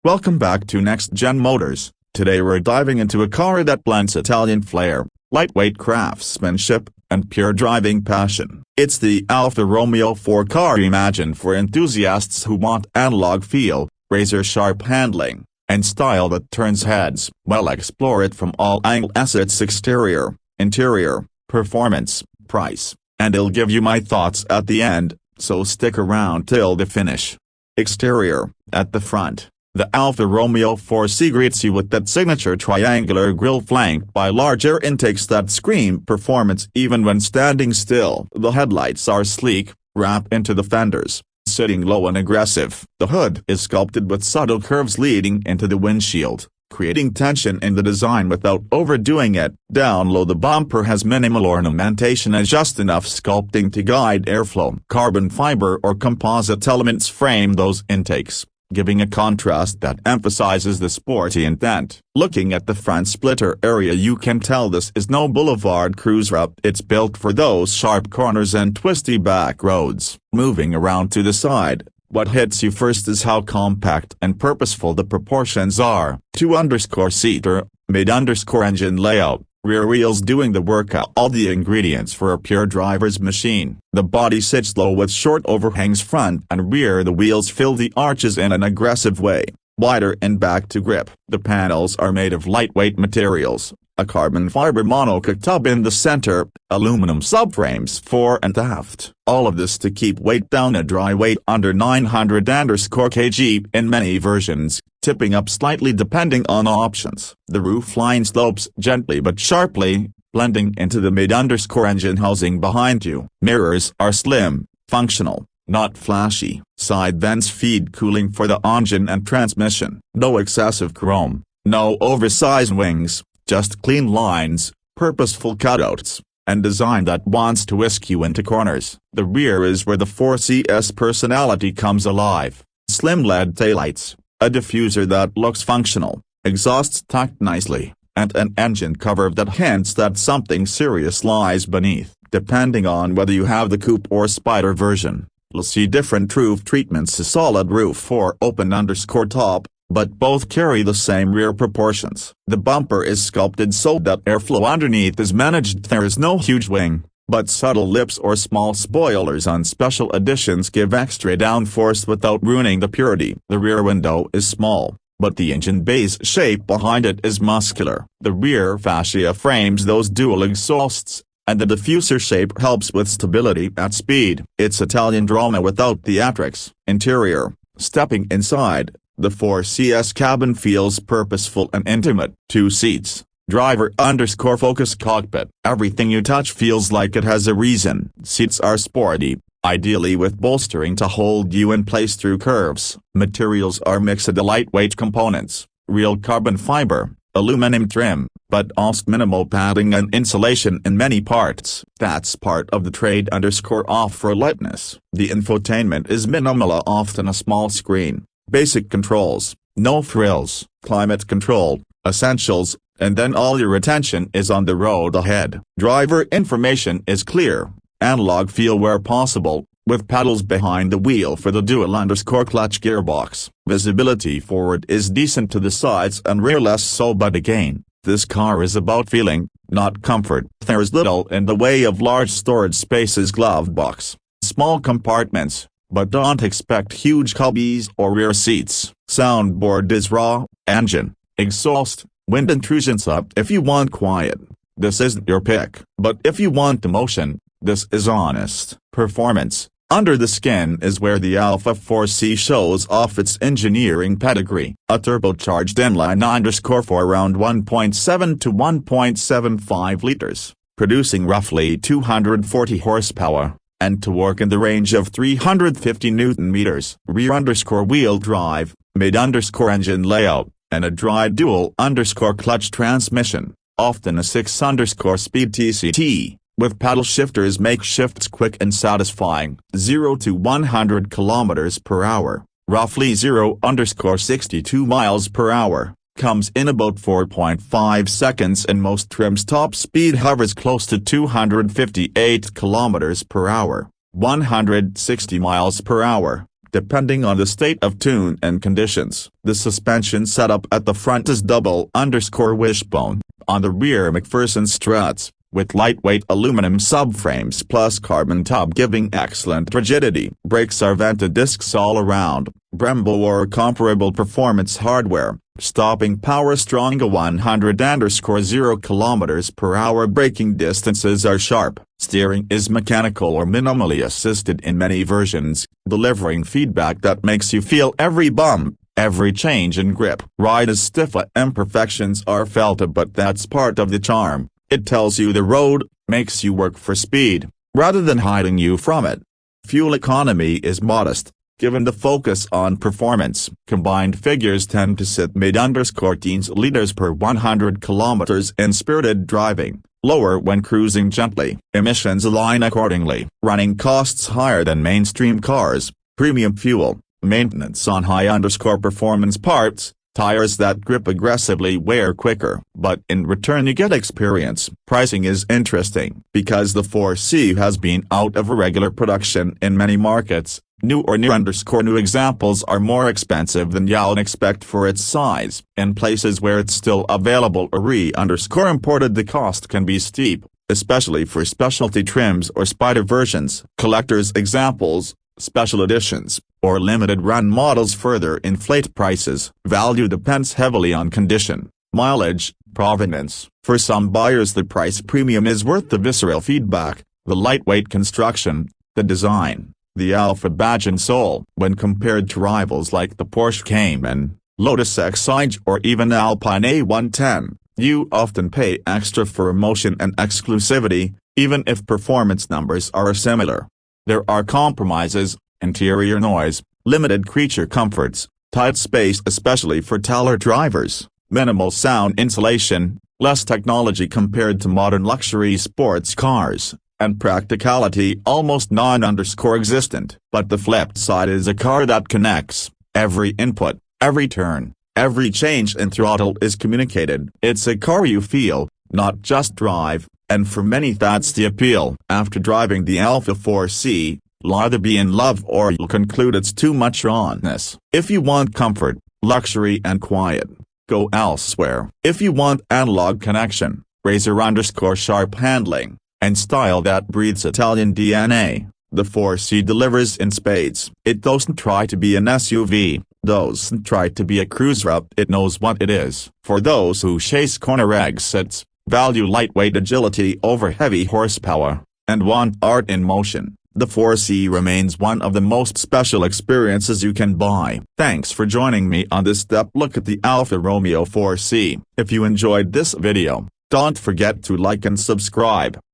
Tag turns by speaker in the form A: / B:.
A: Welcome back to Next Gen Motors. Today we're diving into a car that blends Italian flair, lightweight craftsmanship, and pure driving passion. It's the Alfa Romeo 4 car imagined for enthusiasts who want analog feel, razor-sharp handling, and style that turns heads. We'll explore it from all angles: its exterior, interior, performance, price, and I'll give you my thoughts at the end, so stick around till the finish. Exterior. At the front, the Alfa Romeo 4C greets you with that signature triangular grille flanked by large air intakes that scream performance even when standing still. The headlights are sleek, wrap into the fenders, sitting low and aggressive. The hood is sculpted with subtle curves leading into the windshield, creating tension in the design without overdoing it. Down low, the bumper has minimal ornamentation and just enough sculpting to guide airflow. Carbon fiber or composite elements frame those intakes, giving a contrast that emphasizes the sporty intent. Looking at the front splitter area, you can tell this is no boulevard cruiser. It's built for those sharp corners and twisty back roads. Moving around to the side, what hits you first is how compact and purposeful the proportions are. 2-seater, mid-engine layout, rear wheels doing the work. All the ingredients for a pure driver's machine. The body sits low with short overhangs front and rear. The wheels fill the arches in an aggressive way, wider in back to grip. The panels are made of lightweight materials, a carbon fiber monocoque tub in the center, aluminum subframes fore and aft. All of this to keep weight down. A dry weight under 900 kg in many versions, tipping up slightly depending on options. The roof line slopes gently but sharply, blending into the mid-engine housing behind you. Mirrors are slim, functional, not flashy. Side vents feed cooling for the engine and transmission. No excessive chrome, no oversized wings, just clean lines, purposeful cutouts, and design that wants to whisk you into corners. The rear is where the 4C's personality comes alive. Slim LED taillights, a diffuser that looks functional, exhausts tucked nicely, and an engine cover that hints that something serious lies beneath. Depending on whether you have the coupe or spider version, you'll see different roof treatments: a solid roof or open_top, but both carry the same rear proportions. The bumper is sculpted so that airflow underneath is managed. There is no huge wing, but subtle lips or small spoilers on special editions give extra downforce without ruining the purity. The rear window is small, but the engine bay's shape behind it is muscular. The rear fascia frames those dual exhausts, and the diffuser shape helps with stability at speed. It's Italian drama without theatrics. Interior. Stepping inside, the 4C's cabin feels purposeful and intimate. 2 seats, driver_focus cockpit. Everything you touch feels like it has a reason. Seats are sporty, ideally with bolstering to hold you in place through curves. Materials are mixed of lightweight components, real carbon fiber, aluminum trim, but also minimal padding and insulation in many parts. That's part of the trade_off for lightness. The infotainment is minimal, often a small screen. Basic controls, no frills, climate control, essentials, and then all your attention is on the road ahead. Driver information is clear, analog feel where possible, with pedals behind the wheel for the dual_clutch gearbox. Visibility forward is decent, to the sides and rear less so, but again, this car is about feeling, not comfort. There's little in the way of large storage spaces, glove box, small compartments, but don't expect huge cubbies or rear seats. Soundboard is raw, engine, exhaust, wind intrusions up. If you want quiet, this isn't your pick. But if you want emotion, this is honest. Performance. Under the skin is where the Alfa 4C shows off its engineering pedigree. A turbocharged inline_4 around 1.7 to 1.75 liters, producing roughly 240 horsepower, and to work in the range of 350 Nm. Rear_wheel drive, mid_engine layout, and a dry dual_clutch transmission, often a 6_speed TCT, with paddle shifters make shifts quick and satisfying. 0 to 100 km/h, roughly 0_62 miles per hour, comes in about 4.5 seconds, and most trims. Top speed hovers close to 258 km/h, 160 miles per hour, depending on the state of tune and conditions. The suspension setup at the front is double_wishbone, on the rear McPherson struts, with lightweight aluminum subframes plus carbon tub giving excellent rigidity. Brakes are vented discs all around, Brembo or comparable performance hardware, stopping power strong. 100-0 km/h braking distances are sharp. Steering is mechanical or minimally assisted in many versions, delivering feedback that makes you feel every bump, every change in grip. Ride is stiff. Imperfections are felt, but that's part of the charm. It tells you the road, makes you work for speed, rather than hiding you from it. Fuel economy is modest, given the focus on performance. Combined figures tend to sit mid-teens liters per 100 kilometers in spirited driving, lower when cruising gently. Emissions align accordingly. Running costs higher than mainstream cars, premium fuel, maintenance on high-performance parts, tires that grip aggressively wear quicker. But in return you get experience. Pricing is interesting, because the 4C has been out of regular production in many markets. New or near_new examples are more expensive than you'll expect for its size. In places where it's still available or re_imported, the cost can be steep, especially for specialty trims or spider versions. Collector's examples, special editions, or limited run models further inflate prices. Value depends heavily on condition, mileage, provenance. For some buyers the price premium is worth the visceral feedback, the lightweight construction, the design, the Alfa badge and soul. When compared to rivals like the Porsche Cayman, Lotus Exige or even Alpine A110, you often pay extra for emotion and exclusivity, even if performance numbers are similar. There are compromises: interior noise, limited creature comforts, tight space especially for taller drivers, minimal sound insulation, less technology compared to modern luxury sports cars, and practicality almost non-existent. But the flip side is a car that connects. Every input, every turn, every change in throttle is communicated. It's a car you feel, not just drive, and for many that's the appeal. After driving the Alfa 4C, you'll either be in love or you'll conclude it's too much rawness. If you want comfort, luxury and quiet, go elsewhere. If you want analog connection, razor_sharp handling, and style that breathes Italian DNA, the 4C delivers in spades. It doesn't try to be an SUV, doesn't try to be a cruiser, it knows what it is. For those who chase corner exits, value lightweight agility over heavy horsepower, and want art in motion, the 4C remains one of the most special experiences you can buy. Thanks for joining me on this step look at the Alfa Romeo 4C. If you enjoyed this video, don't forget to like and subscribe.